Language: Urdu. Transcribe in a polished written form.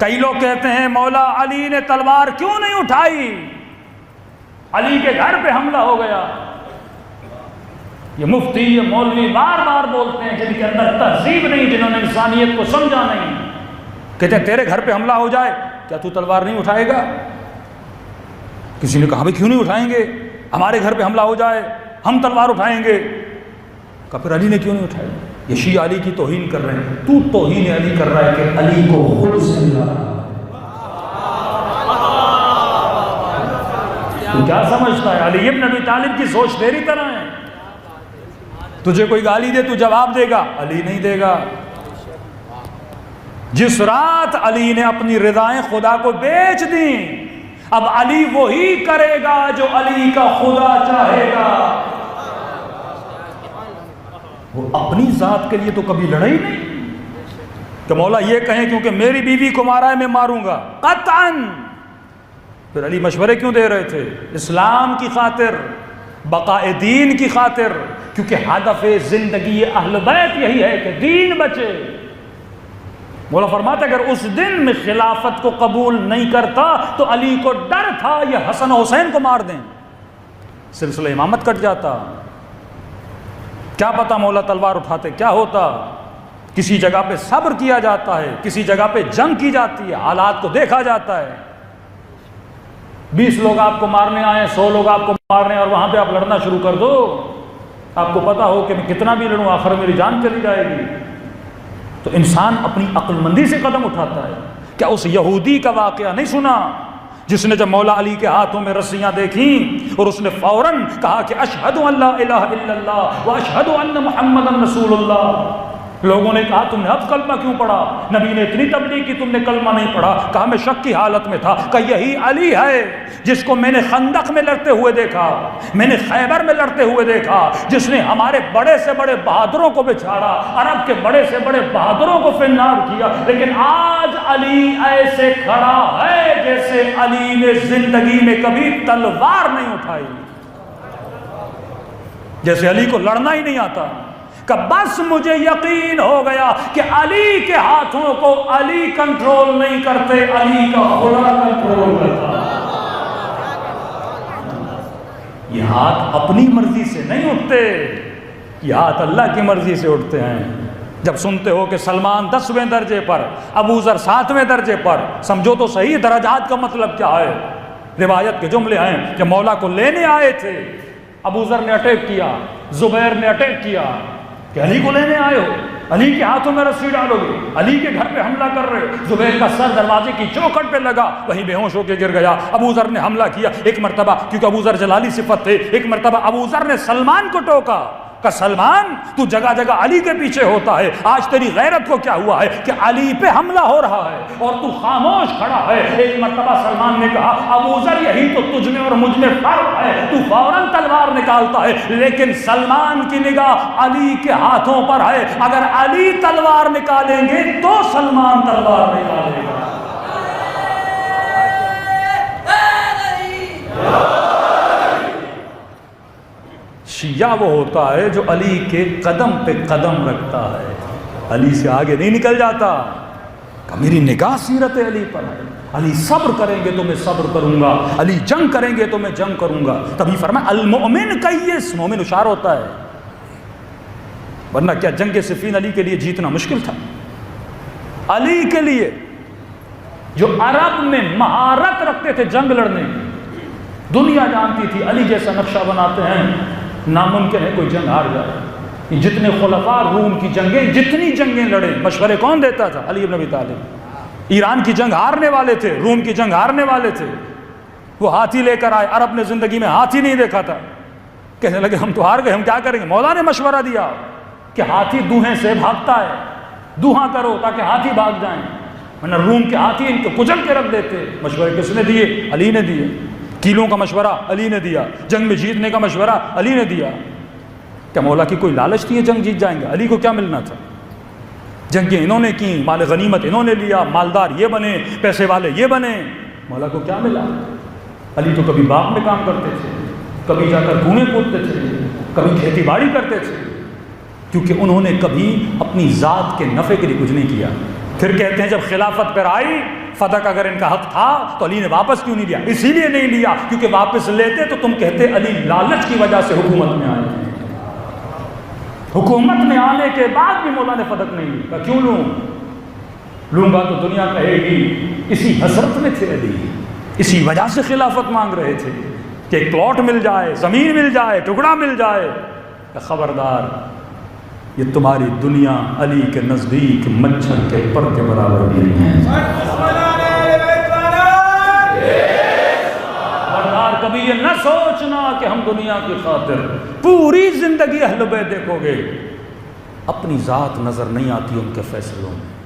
کئی لوگ کہتے ہیں مولا علی نے تلوار کیوں نہیں اٹھائی، علی کے گھر پہ حملہ ہو گیا۔ یہ مفتی یہ مولوی بار بار بولتے ہیں جن کے اندر تہذیب نہیں، جنہوں نے انسانیت کو سمجھا نہیں، کہتے ہیں تیرے گھر پہ حملہ ہو جائے کیا تو تلوار نہیں اٹھائے گا؟ کسی نے کہا بھائی کیوں نہیں اٹھائیں گے، ہمارے گھر پہ حملہ ہو جائے ہم تلوار اٹھائیں گے۔ کہا پھر علی نے کیوں نہیں اٹھائی؟ یہ شیعہ علی کی توہین کر رہے ہیں، تو توہین علی کر رہا ہے کہ علی کو خود سے ملا۔ تو کیا سمجھتا ہے علی ابن ابی طالب کی سوچ تیری طرح ہے؟ تجھے کوئی گالی دے تو جواب دے گا، علی نہیں دے گا۔ جس رات علی نے اپنی رضائیں خدا کو بیچ دیں، اب علی وہی کرے گا جو علی کا خدا چاہے گا۔ وہ اپنی ذات کے لیے تو کبھی لڑائی نہیں کہ مولا یہ کہیں کیونکہ میری بیوی کو مارا ہے میں ماروں گا، قطعاً۔ پھر علی مشورے کیوں دے رہے تھے؟ اسلام کی خاطر، بقاء دین کی خاطر، کیونکہ ہدف زندگی اہل بیت یہی ہے کہ دین بچے۔ مولا فرماتا اگر اس دن میں خلافت کو قبول نہیں کرتا تو علی کو ڈر تھا یہ حسن و حسین کو مار دیں، سلسلہ امامت کٹ جاتا۔ کیا پتا مولا تلوار اٹھاتے کیا ہوتا؟ کسی جگہ پہ صبر کیا جاتا ہے، کسی جگہ پہ جنگ کی جاتی ہے، حالات کو دیکھا جاتا ہے۔ 20 لوگ آپ کو مارنے آئے، 100 لوگ آپ کو مارنے، اور وہاں پہ آپ لڑنا شروع کر دو، آپ کو پتا ہو کہ میں کتنا بھی لڑوں آخر میری جان چلی جائے گی، تو انسان اپنی عقل مندی سے قدم اٹھاتا ہے۔ کیا اس یہودی کا واقعہ نہیں سنا جس نے جب مولا علی کے ہاتھوں میں رسیاں دیکھیں اور اس نے فوراً کہا کہ اشہد ان لا الہ الا اللہ واشہد ان محمد رسول اللہ؟ لوگوں نے کہا تم نے اب کلمہ کیوں پڑھا؟ نبی نے اتنی تبلیغ کی تم نے کلمہ نہیں پڑھا؟ کہا میں شک کی حالت میں تھا۔ کہ یہی علی ہے جس کو میں نے خندق میں لڑتے ہوئے دیکھا، میں نے خیبر میں لڑتے ہوئے دیکھا، جس نے ہمارے بڑے سے بڑے بہادروں کو بچھاڑا، عرب کے بڑے سے بڑے بہادروں کو فنار کیا، لیکن آج علی ایسے کھڑا ہے جیسے علی نے زندگی میں کبھی تلوار نہیں اٹھائی، جیسے علی کو لڑنا ہی نہیں آتا۔ کہ بس مجھے یقین ہو گیا کہ علی کے ہاتھوں کو علی کنٹرول نہیں کرتے، علی کا خدا کنٹرول کرتا۔ یہ ہاتھ اپنی مرضی سے نہیں اٹھتے، یہ ہاتھ اللہ کی مرضی سے اٹھتے ہیں۔ جب سنتے ہو کہ سلمان 10ویں درجے پر، ابو ذر 7ویں درجے پر، سمجھو تو صحیح درجات کا مطلب کیا ہے۔ روایت کے جملے ہیں کہ مولا کو لینے آئے تھے، ابو ذر نے اٹیک کیا، زبیر نے اٹیک کیا کہ علی کو لینے آئے ہو، علی کے ہاتھوں میں رسی ڈالو گے، علی کے گھر پہ حملہ کر رہے ہو۔ زبیر کا سر دروازے کی چوکھٹ پہ لگا، وہیں بے ہوش ہو کے گر گیا۔ ابو ذر نے حملہ کیا، ایک مرتبہ کیونکہ ابو ذر جلالی صفت تھے، ایک مرتبہ ابو ذر نے سلمان کو ٹوکا کہ سلمان تو جگہ جگہ علی کے پیچھے ہوتا ہے، آج تیری غیرت کو کیا ہوا ہے کہ علی پہ حملہ ہو رہا ہے اور تو خاموش کھڑا ہے۔ ایک مرتبہ سلمان نے کہا ابو ذر یہی تو تجھ میں اور مجھ میں فرق ہے، تو فوراً تلوار نکالتا ہے، لیکن سلمان کی نگاہ علی کے ہاتھوں پر ہے، اگر علی تلوار نکالیں گے تو سلمان تلوار نکالے گا۔ شیعہ وہ ہوتا ہے جو علی کے قدم پہ قدم رکھتا ہے، علی سے آگے نہیں نکل جاتا، کہ میری نگاہ سیرت علی پر ہے، علی صبر کریں گے تو میں صبر کروں گا، علی جنگ کریں گے تو میں جنگ کروں گا۔ تبھی فرمایا المؤمن کیس، مومن ہوشیار ہوتا ہے، ورنہ کیا جنگ صفین علی کے لیے جیتنا مشکل تھا؟ علی کے لیے جو عرب میں مہارت رکھتے تھے جنگ لڑنے کی، دنیا جانتی تھی علی جیسا نقشہ بناتے ہیں ناممکن ہے کوئی جنگ ہار جائے۔ جتنے خلفاء روم کی جنگیں، جتنی جنگیں لڑے، مشورے کون دیتا تھا؟ علی ابن ابی طالب۔ ایران کی جنگ ہارنے والے تھے، روم کی جنگ ہارنے والے تھے، وہ ہاتھی لے کر آئے، عرب نے زندگی میں ہاتھی نہیں دیکھا تھا، کہنے لگے ہم تو ہار گئے، ہم کیا کریں گے؟ مولا نے مشورہ دیا کہ ہاتھی دوہیں سے بھاگتا ہے، دوہاں کرو تاکہ ہاتھی بھاگ جائیں، ورنہ روم کے ہاتھی ان کو کچل کے رکھ دیتے۔ مشورے کس نے دیے؟ علی نے دیے۔ کیلوں کا مشورہ علی نے دیا، جنگ میں جیتنے کا مشورہ علی نے دیا۔ کیا مولا کی کوئی لالچ تھی جنگ جیت جائیں گے؟ علی کو کیا ملنا تھا؟ جنگیں انہوں نے کی، مال غنیمت انہوں نے لیا، مالدار یہ بنے، پیسے والے یہ بنے، مولا کو کیا ملا؟ علی تو کبھی باغ میں کام کرتے تھے، کبھی جا کر کنویں کودتے تھے، کبھی کھیتی باڑی کرتے تھے، کیونکہ انہوں نے کبھی اپنی ذات کے نفع کے لیے کچھ نہیں کیا، پھر کہتے ہیں جب خلافت پر آئی فتح کا اگر ان کا حق تھا تو علی نے واپس کیوں نہیں لیا؟ اسی لیے نہیں لیا کیونکہ واپس لیتے تو تم کہتے علی لالچ کی وجہ سے حکومت میں آئے. حکومت میں آنے کے بعد بھی مولا نے فتح نہیں لی. کیوں لوں گا تو دنیا کہے گی اسی حسرت میں تھے علی، اسی وجہ سے خلافت مانگ رہے تھے کہ ایک پلاٹ مل جائے، زمین مل جائے، ٹکڑا مل جائے. خبردار، یہ تمہاری دنیا علی کے نزدیک مچھر کے پر کے برابر نہیں ہے. خبردار، کبھی یہ نہ سوچنا کہ ہم دنیا کی خاطر پوری زندگی اہل بیت دیکھو گے، اپنی ذات نظر نہیں آتی ان کے فیصلوں میں.